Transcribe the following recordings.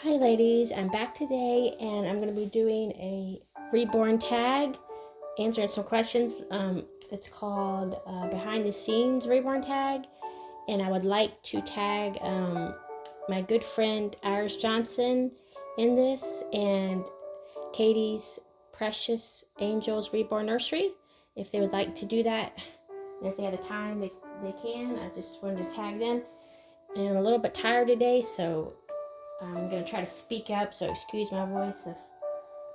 Hi ladies, I'm back today and I'm going to be doing a Reborn tag, answering some questions. It's called Behind the Scenes Reborn tag, and I would like to tag my good friend Iris Johnson in this and Katie's Precious Angels Reborn Nursery. If they would like to do that, and if they had the time, they can. I just wanted to tag them. And I'm a little bit tired today, so I'm going to try to speak up, so excuse my voice. I've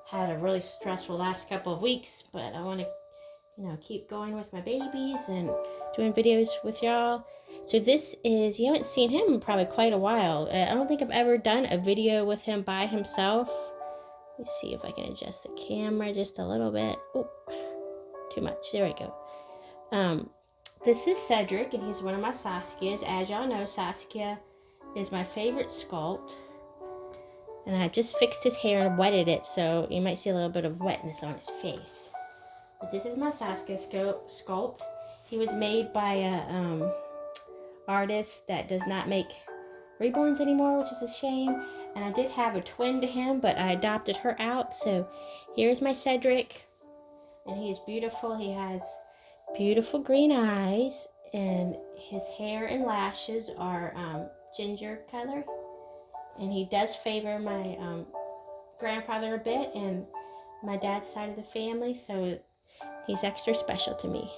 had a really stressful last couple of weeks, but I want to, keep going with my babies and doing videos with y'all. So this is, you haven't seen him in probably quite a while. I don't think I've ever done a video with him by himself. Let's see if I can adjust the camera just a little bit. Oh, too much. There we go. This is Cedric, and he's one of my Saskias. As y'all know, Saskia is my favorite sculpt. And I just fixed his hair and wetted it, so you might see a little bit of wetness on his face. But this is my Saskia sculpt. He was made by a artist that does not make reborns anymore, which is a shame. And I did have a twin to him, but I adopted her out. So here's my Cedric, and he is beautiful. He has beautiful green eyes, and his hair and lashes are ginger color. And he does favor my grandfather a bit and my dad's side of the family, so he's extra special to me.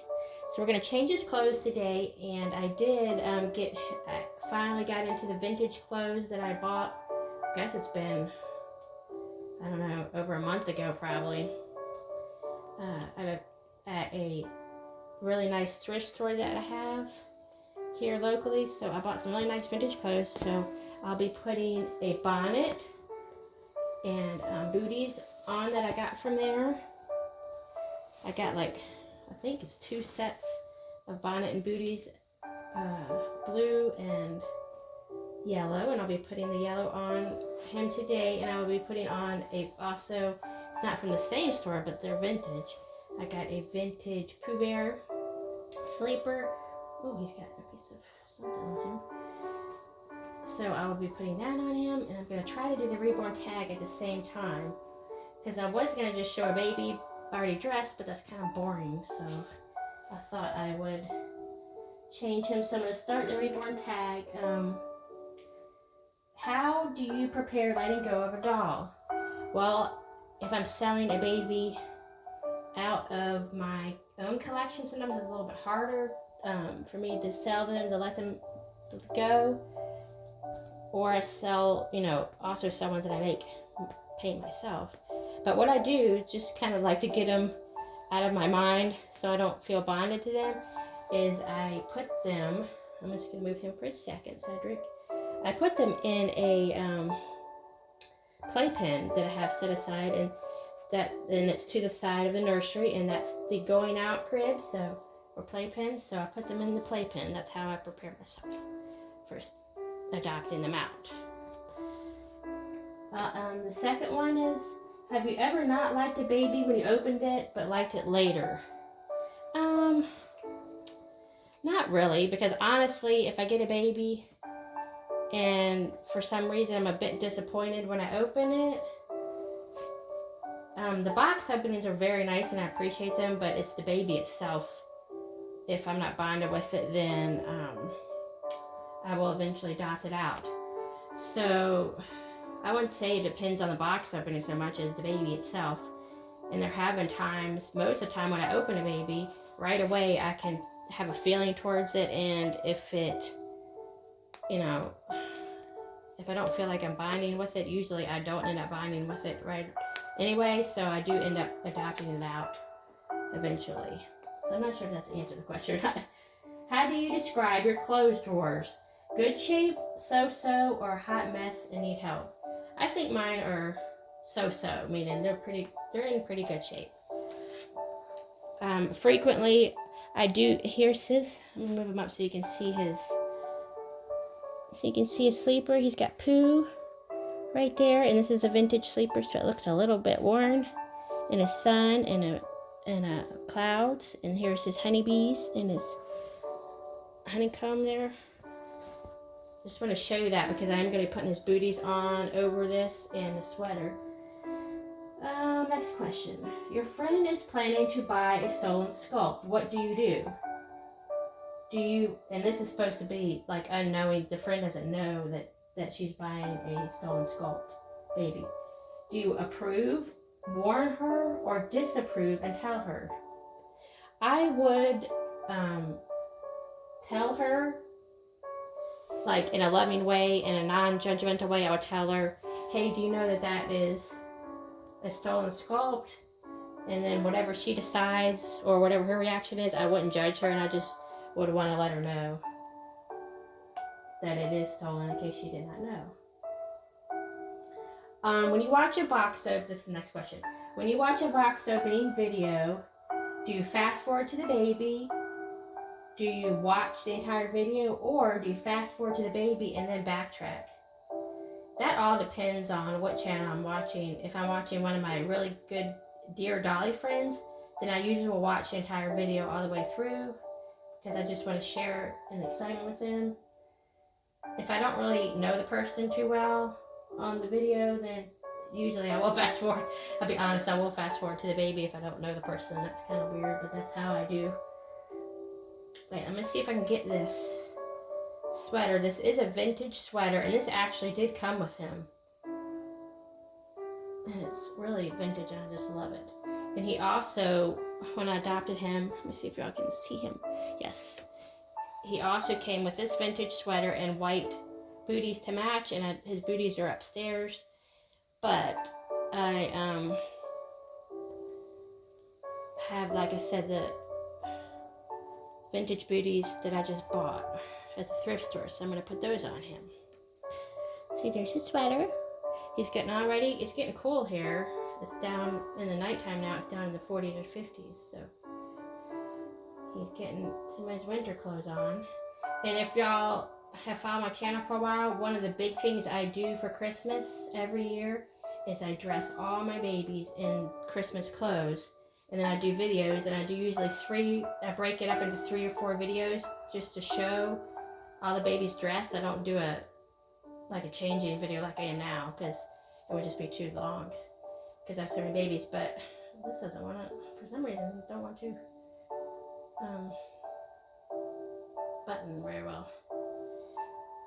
So we're going to change his clothes today, and I did I finally got into the vintage clothes that I bought. I guess it's been, I don't know, over a month ago probably, at a really nice thrift store that I have here locally. So I bought some really nice vintage clothes, so I'll be putting a bonnet and booties on that I got from there. I got I think it's 2 sets of bonnet and booties, blue and yellow, and I'll be putting the yellow on him today, and I will be putting on also, it's not from the same store, but they're vintage. I got a vintage Pooh Bear sleeper. Oh, he's got a piece of something on him. So I will be putting that on him, and I'm going to try to do the Reborn tag at the same time, because I was going to just show a baby already dressed, but that's kind of boring, so I thought I would change him. So I'm going to start the Reborn tag. How do you prepare letting go of a doll? Well, if I'm selling a baby out of my own collection, sometimes it's a little bit harder for me to sell them, to let them go. Or I sell, also sell ones that I paint myself. But what I do, just kind of like to get them out of my mind so I don't feel bonded to them, is I put them, I'm just going to move him for a second, Cedric. I put them in a playpen that I have set aside, and it's to the side of the nursery, and that's the going out crib, or playpen. So I put them in the playpen. That's how I prepare myself for adopting them out. The second one is, have you ever not liked a baby when you opened it, but liked it later? Not really, because honestly, if I get a baby and for some reason I'm a bit disappointed when I open it, the box openings are very nice and I appreciate them, but it's the baby itself. If I'm not bonded with it, then I will eventually adopt it out. So I wouldn't say it depends on the box opening so much as the baby itself. And there have been times, most of the time when I open a baby, right away I can have a feeling towards it, and if it, if I don't feel like I'm bonding with it, usually I don't end up bonding with it right anyway, so I do end up adopting it out eventually. So I'm not sure if that's answered the question or not. How do you describe your clothes drawers? Good shape, so-so, or a hot mess and need help? I think mine are so-so, meaning they're in pretty good shape. Frequently, I do, here's his, I'm gonna move him up so you can see his sleeper. He's got Pooh right there, and this is a vintage sleeper, so it looks a little bit worn, and a sun and a clouds, and here's his honeybees and his honeycomb there. just want to show you that because I am going to be putting his booties on over this and the sweater. Next question. Your friend is planning to buy a stolen sculpt. What do you do? And this is supposed to be like unknowing, the friend doesn't know that she's buying a stolen sculpt baby. Do you approve, warn her, or disapprove and tell her? I would tell her, like in a loving way, in a non-judgmental way. I would tell her, hey, do you know that is a stolen sculpt? And then whatever she decides or whatever her reaction is, I wouldn't judge her, and I just would want to let her know that it is stolen in case she did not know. When you watch a box opening, this is the next question. When you watch a box opening video, do you fast forward to the baby? Do you watch the entire video, or do you fast forward to the baby and then backtrack? That all depends on what channel I'm watching. If I'm watching one of my really good Dear Dolly friends, then I usually will watch the entire video all the way through because I just want to share an excitement with them. If I don't really know the person too well on the video, then usually I will fast forward. I'll be honest, I will fast forward to the baby if I don't know the person. That's kind of weird, but that's how I do. Wait, I'm going to see if I can get this sweater. This is a vintage sweater, and this actually did come with him. And it's really vintage, and I just love it. And he also, when I adopted him, let me see if y'all can see him. Yes. He also came with this vintage sweater and white booties to match, and his booties are upstairs. But I have, like I said, the vintage booties that I just bought at the thrift store, so I'm going to put those on him. See, there's his sweater. He's getting all ready. It's getting cool here. It's down in the nighttime now. It's down in the 40s or 50s, so he's getting some of his winter clothes on. And if y'all have followed my channel for a while, one of the big things I do for Christmas every year is I dress all my babies in Christmas clothes. And then I do videos, and I do usually I break it up into 3 or 4 videos just to show all the babies dressed. I don't do a changing video like I am now, because it would just be too long, because I have so many babies. But this doesn't want to, for some reason, don't want to button very well.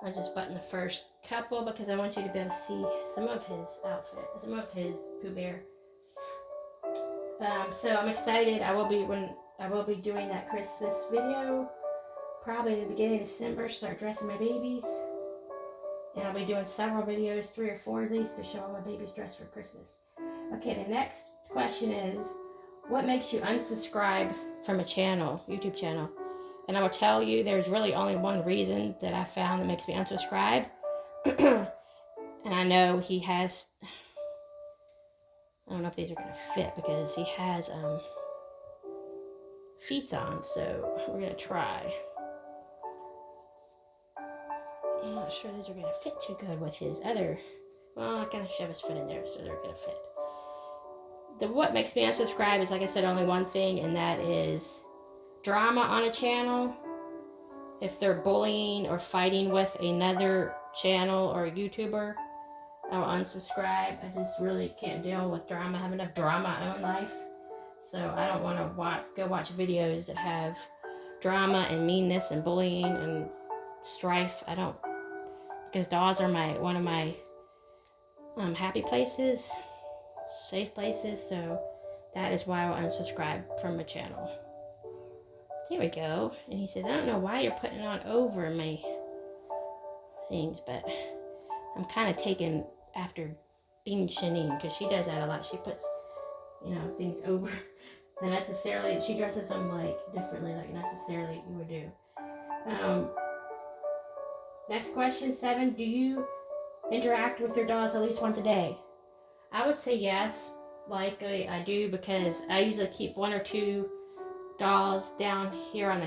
I just button the first couple because I want you to be able to see some of his outfit, some of his Pooh Bear. So I'm excited. I will be doing that Christmas video probably in the beginning of December. Start dressing my babies, and I'll be doing several videos, 3 or 4 at least, to show all my babies dressed for Christmas. Okay, the next question is, what makes you unsubscribe from a channel, YouTube channel? And I will tell you, there's really only one reason that I found that makes me unsubscribe. And I know he has, I don't know if these are going to fit because he has feet on, so we're going to try. I'm not sure these are going to fit too good with his other, well, I'm going to shove his foot in there so they're going to fit. What makes me unsubscribe is, like I said, only one thing, and that is drama on a channel. If they're bullying or fighting with another channel or a YouTuber, I will unsubscribe. I just really can't deal with drama. I have enough drama in my own life, so I don't want to go watch videos that have drama and meanness and bullying and strife. I don't, because dolls are one of my happy places, safe places, so that is why I will unsubscribe from a channel. There we go. And he says, I don't know why you're putting it on over my things, but I'm kind of taken after Bean Shanine, because she does that a lot. She puts, things over than necessarily, she dresses them differently, like necessarily you would do. Next question, 7. Do you interact with your dolls at least once a day? I would say yes, likely I do, because I usually keep 1 or 2 dolls down here on my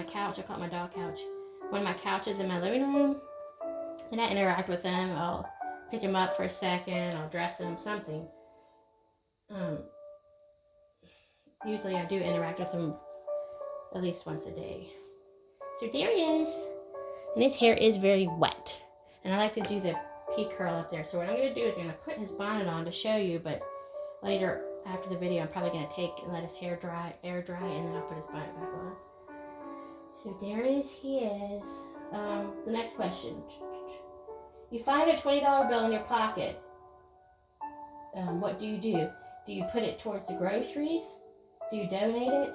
couch. I call it my doll couch. One of my couches in my living room, and I interact with them. I'll pick them up for a second, I'll dress them, something. Usually I do interact with them at least once a day. So there he is. And his hair is very wet. And I like to do the pea curl up there. So what I'm going to do is I'm going to put his bonnet on to show you, but later after the video I'm probably going to take and let his hair dry, air dry, and then I'll put his bonnet back on. So there he is. The next question. You find a $20 bill in your pocket. What do? Do you put it towards the groceries? Do you donate it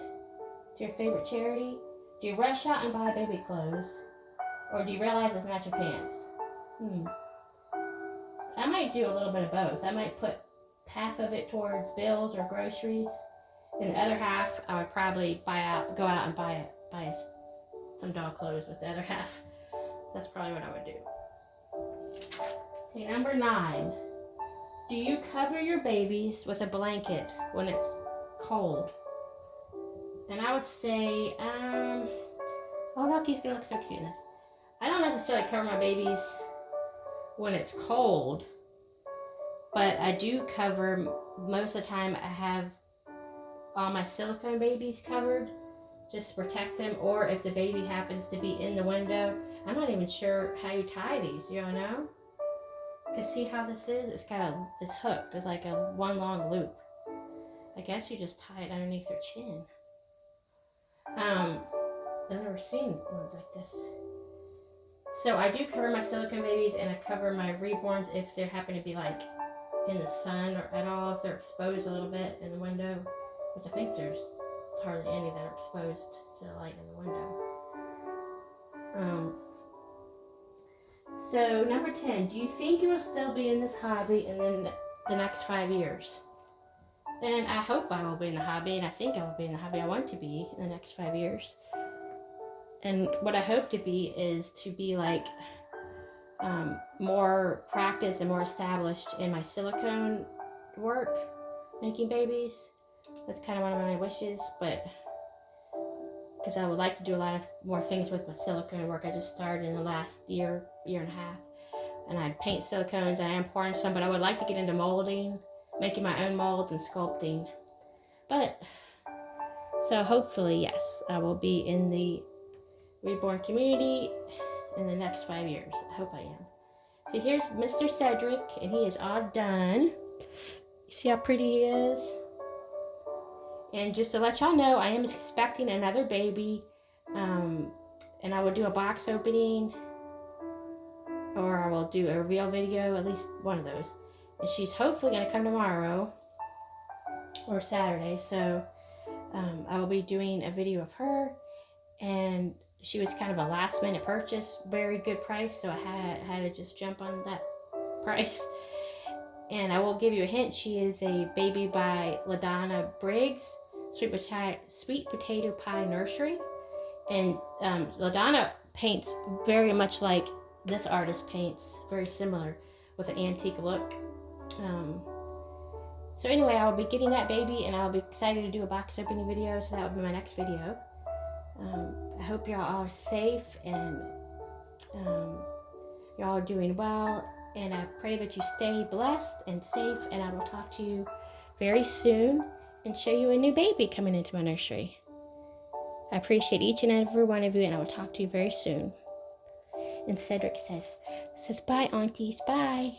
to your favorite charity? Do you rush out and buy baby clothes? Or do you realize it's not your pants? I might do a little bit of both. I might put half of it towards bills or groceries, and the other half I would probably go out and buy some dog clothes with the other half. That's probably what I would do. Okay, number 9. Do you cover your babies with a blanket when it's cold? And I would say, oh look, he's gonna look so cute in this. I don't necessarily cover my babies when it's cold, but I do cover, most of the time I have all my silicone babies covered just to protect them, or if the baby happens to be in the window. I'm not even sure how you tie these, you don't know? Because see how this is? It's hooked. It's like a one long loop. I guess you just tie it underneath their chin. I've never seen ones like this. So I do cover my silicone babies, and I cover my reborns if they happen to be like in the sun or at all, if they're exposed a little bit in the window, which I think there's hardly any that are exposed to the light in the window. So number 10, do you think you will still be in this hobby in the next 5 years? And I hope I will be in the hobby, and I think I will be in the hobby I want to be in the next 5 years. And what I hope to be is to be like more practiced and more established in my silicone work, making babies. That's kind of one of my wishes, but because I would like to do a lot of more things with my silicone work. I just started in the last year and a half, and I paint silicones, and I am pouring some, but I would like to get into molding, making my own molds and sculpting. But so hopefully, yes, I will be in the Reborn community in the next 5 years. I hope I am. So here's Mr. Cedric, and he is all done. You see how pretty he is? And just to let y'all know, I am expecting another baby, and I will do a box opening, or I will do a reveal video, at least one of those. And she's hopefully going to come tomorrow or Saturday, so I will be doing a video of her. And she was kind of a last minute purchase, very good price, so I had to just jump on that price. And I will give you a hint, she is a baby by LaDonna Briggs, Sweet Potato Pie Nursery. And LaDonna paints very much like this artist paints, very similar, with an antique look. So anyway, I will be getting that baby, and I'll be excited to do a box opening video, so that will be my next video. I hope y'all are safe, and y'all are doing well, and I pray that you stay blessed and safe, and I will talk to you very soon and show you a new baby coming into my nursery. I appreciate each and every one of you, and I will talk to you very soon. And Cedric says bye, aunties, bye.